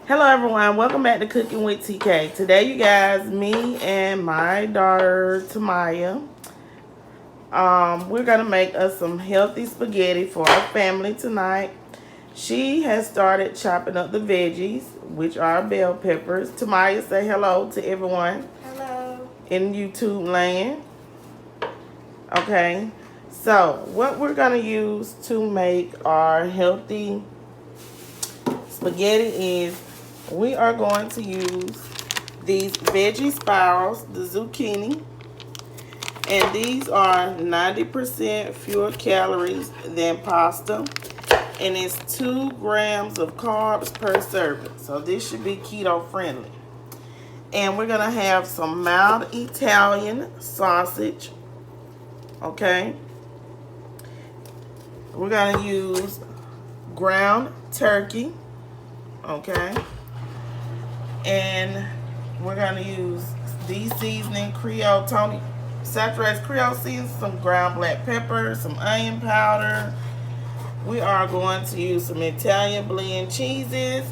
Hello everyone, welcome back to Cooking with TK. Today you guys, me and my daughter Tamaya, we're gonna make us some healthy spaghetti for our family tonight. She has started chopping up the veggies, which are bell peppers. Tamaya, say hello to everyone. Hello. In YouTube land. Okay, so what we're gonna use to make our healthy spaghetti is we are going to use these veggie spirals, the zucchini, and these are 90% fewer calories than pasta, and it's 2 grams of carbs per serving, so this should be keto friendly. And we're gonna have some mild Italian sausage. Okay, we're gonna use ground turkey. Okay, and we're gonna use these seasoning Creole Tony saturated Creole seasoning, some ground black pepper, some onion powder. We are going to use some Italian blend cheeses,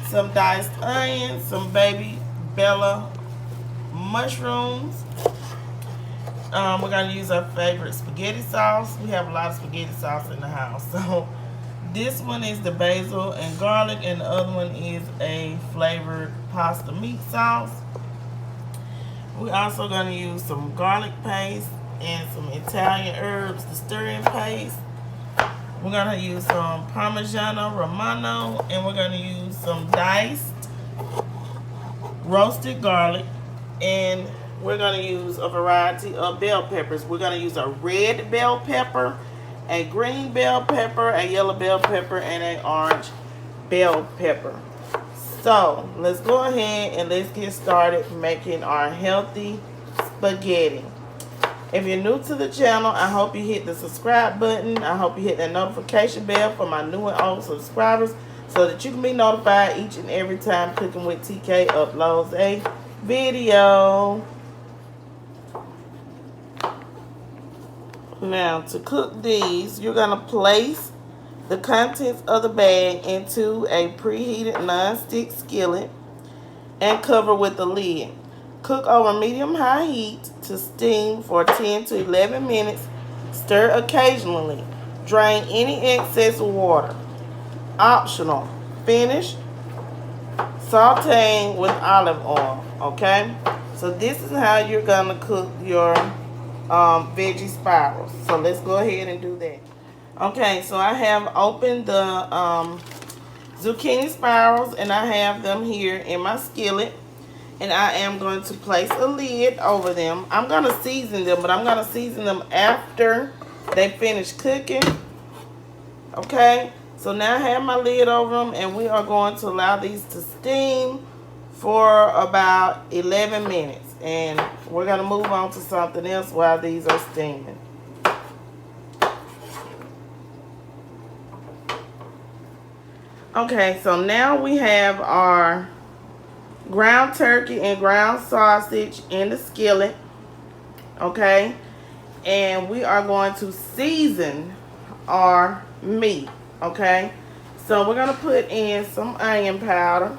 some diced onions, some baby bella mushrooms. We're gonna use our favorite spaghetti sauce. We have a lot of spaghetti sauce in the house, so this one is the basil and garlic, and the other one is a flavored pasta meat sauce. We're also going to use some garlic paste and some Italian herbs, the stirring paste. We're going to use some Parmigiano Romano, and we're going to use some diced roasted garlic, and we're going to use a variety of bell peppers. We're going to use a red bell pepper, a green bell pepper, a yellow bell pepper, and an orange bell pepper. So let's go ahead and let's get started making our healthy spaghetti. If you're new to the channel, I hope you hit the subscribe button. I hope you hit that notification bell for my new and old subscribers so that you can be notified each and every time Cooking with TK uploads a video. Now, to cook these, you're going to place the contents of the bag into a preheated non-stick skillet and cover with the lid. Cook over medium-high heat to steam for 10 to 11 minutes. Stir occasionally. Drain any excess water. Optional. Finish sauteing with olive oil. Okay? So this is how you're going to cook your veggie spirals. So let's go ahead and do that. Okay, so I have opened the zucchini spirals, and I have them here in my skillet, and I am going to place a lid over them. I'm going to season them, but I'm going to season them after they finish cooking. Okay, so now I have my lid over them, and we are going to allow these to steam for about 11 minutes. And we're going to move on to something else while these are steaming. Okay, so now we have our ground turkey and ground sausage in the skillet. Okay, and we are going to season our meat. Okay, so we're going to put in some onion powder.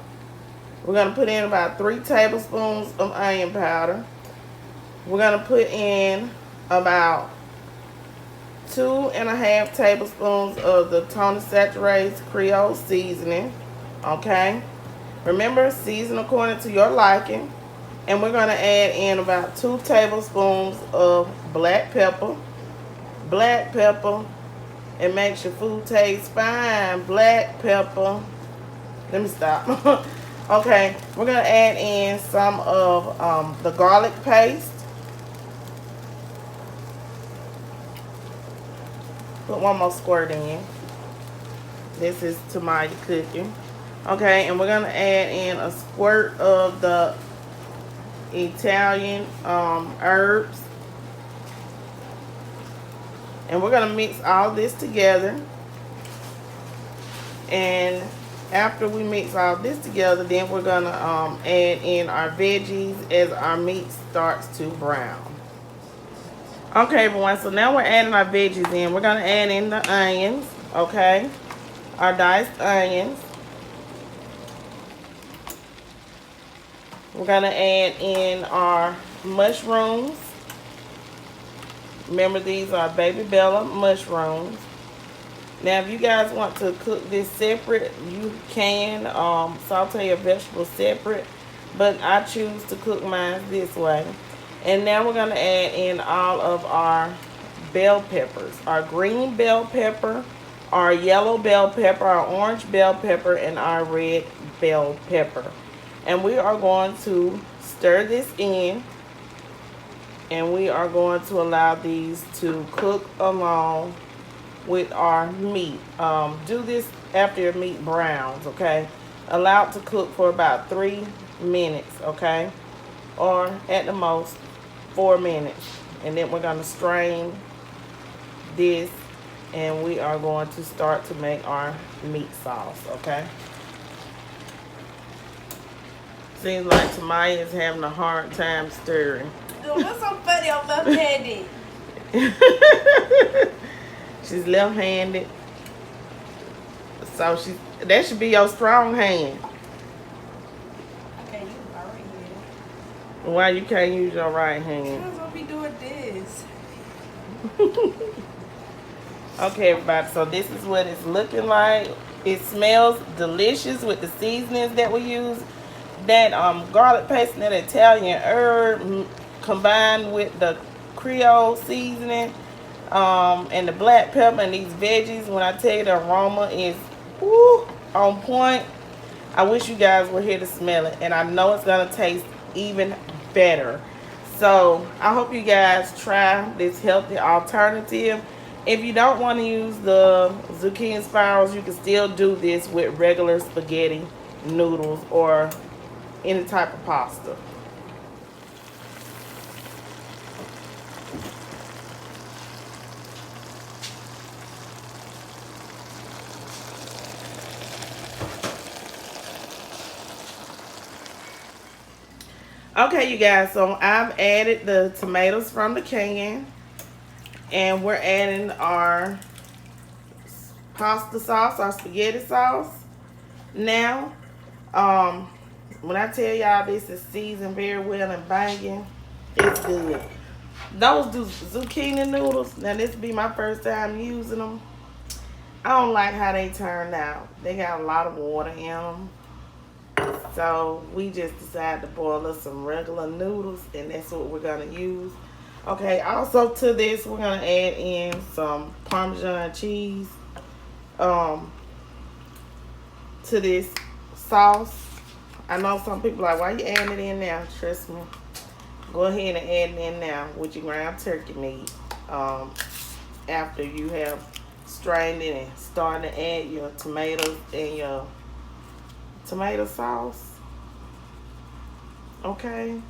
We're going to put in about 3 tablespoons of onion powder. We're going to put in about 2.5 tablespoons of the Tony Saturated Creole seasoning. Okay, remember, season according to your liking. And we're going to add in about 2 tablespoons of black pepper. Black pepper, it makes your food taste fine. Black pepper. Let me stop. Okay, we're going to add in some of the garlic paste. Put 1 more squirt in. This is to my cooking. Okay, and we're going to add in a squirt of the Italian herbs. And we're going to mix all this together. And after we mix all this together, then we're going to add in our veggies as our meat starts to brown. Okay, everyone, so now we're adding our veggies in. We're going to add in the onions, okay? Our diced onions. We're gonna add in our mushrooms. Remember, these are baby Bella mushrooms. Now, if you guys want to cook this separate, you can saute your vegetables separate, but I choose to cook mine this way. And now we're going to add in all of our bell peppers. Our green bell pepper, our yellow bell pepper, our orange bell pepper, and our red bell pepper. And we are going to stir this in. And we are going to allow these to cook along with our meat. Do this after your meat browns, okay? Allow it to cook for about 3 minutes, okay? Or at the most 4 minutes. And then we're going to strain this, and we are going to start to make our meat sauce, okay? Seems like Tamaya is having a hard time stirring. Dude, what's so funny? I'm left-handed. She's left-handed, so that should be your strong hand. I can't use my right hand. Why you can't use your right hand? Because I'll be doing this. Okay, everybody, so this is what it's looking like. It smells delicious with the seasonings that we use. That garlic paste and that Italian herb combined with the Creole seasoning and the black pepper and these veggies. When I tell you the aroma is on point, I wish you guys were here to smell it, and I know it's gonna taste even better. So I hope you guys try this healthy alternative. If you don't want to use the zucchini spirals, you can still do this with regular spaghetti noodles or any type of pasta. Okay, you guys, so I've added the tomatoes from the can, and we're adding our pasta sauce, our spaghetti sauce. Now, when I tell y'all this is seasoned very well and banging, it's good. Those zucchini noodles, now this will be my first time using them. I don't like how they turned out. They got a lot of water in them. So we just decided to boil us some regular noodles, and that's what we're going to use. Okay, also to this, we're going to add in some Parmesan cheese to this sauce. I know some people are like, why you adding it in now? Trust me. Go ahead and add it in now with your ground turkey meat. After you have strained it and started to add your tomatoes and your tomato sauce. Okay,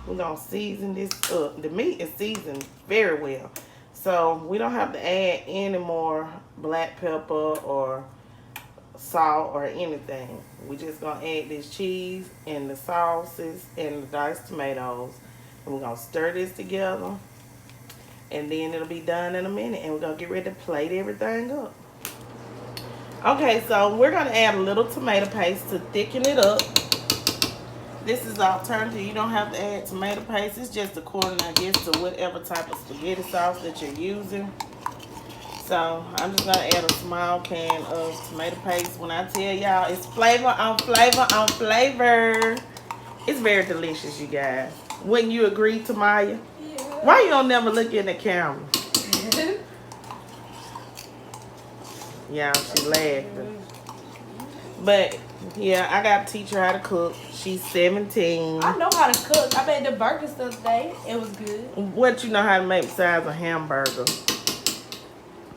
we're gonna season this up. The meat is seasoned very well, so we don't have to add any more black pepper or salt or anything. We just gonna add this cheese and the sauces and the diced tomatoes, and we're gonna stir this together, and then it'll be done in a minute, and we're gonna get ready to plate everything up. Okay, so we're gonna add a little tomato paste to thicken it up. This is alternative. You don't have to add tomato paste. It's just according, I guess, to whatever type of spaghetti sauce that you're using. So I'm just gonna add a small can of tomato paste. When I tell y'all, it's flavor on flavor on flavor. It's very delicious, you guys. Wouldn't you agree, Tamaya? Yeah. Why you don't never look in the camera? Yeah, she laughing. But yeah, I gotta teach her how to cook. She's 17. I know how to cook. I made the burgers the other day. It was good. What you know how to make besides a hamburger?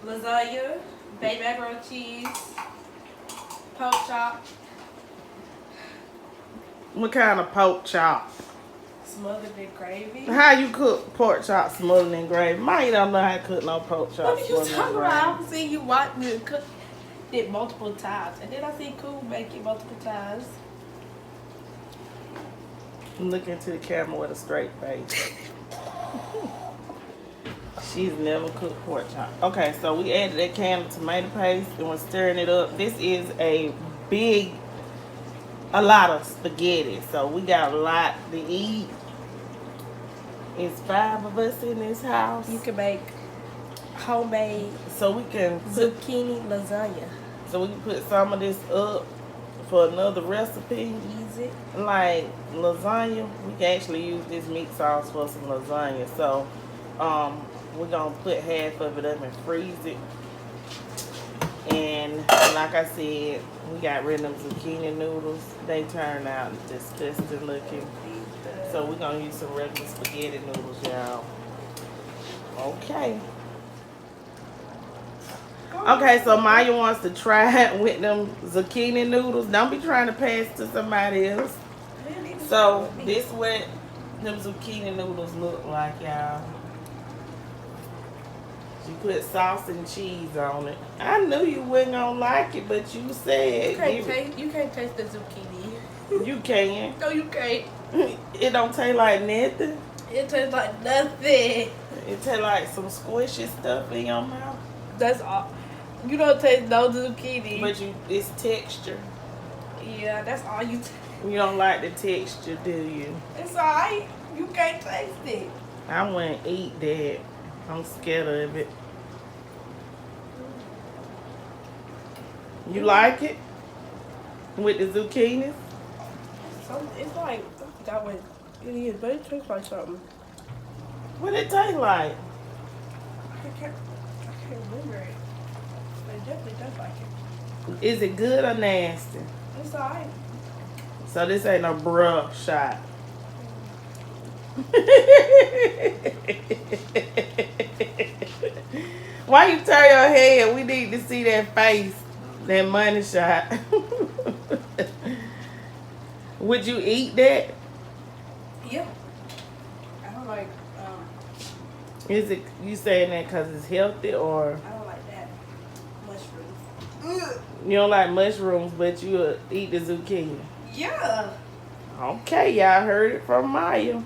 Lasagna, baked macaroni and cheese, pork chop. What kind of pork chop? Smothered in gravy. How you cook pork chop smothered in gravy? Mine don't know how to cook no pork chop. What are you talking about? I've seen you watch me cook it multiple times. And then I see Cool make it multiple times. Look into the camera with a straight face. She's never cooked pork chop. Okay, so we added that can of tomato paste and we're stirring it up. This is a big a lot of spaghetti. So we got a lot to eat. It's 5 of us in this house. You can make homemade So we can zucchini lasagna. so we can put some of this up for another recipe. Easy. Like lasagna, we can actually use this meat sauce for some lasagna. So we're gonna put half of it up and freeze it. And like I said, we got rid of them zucchini noodles. They turn out disgusting looking. So we're gonna use some regular spaghetti noodles, y'all. Okay. Okay, so Maya wants to try it with them zucchini noodles. Don't be trying to pass to somebody else. So this what them zucchini noodles look like, y'all. You put sauce and cheese on it. I knew you wasn't gonna like it, but you said You can't taste the zucchini. you can. No, you can't. It don't taste like nothing. It tastes like nothing. It taste like some squishy stuff in your mouth. That's all. You don't taste no zucchini. But it's texture. Yeah, that's all you taste. You don't like the texture, do you? It's alright. You can't taste it. I wouldn't eat that. I'm scared of it. You like it? With the zucchini? It's like, I forgot what it is, but it tastes like something. What it taste like? I can't remember it. But it definitely does like it. Is it good or nasty? It's alright. So this ain't no bruh shot. Why you turn your head? We need to see that face. That money shot. Would you eat that? Yeah. I don't like, Is it you saying that because it's healthy or I don't like that. Mushrooms. you don't like mushrooms but you eat the zucchini? Yeah. Okay, y'all heard it from Maya.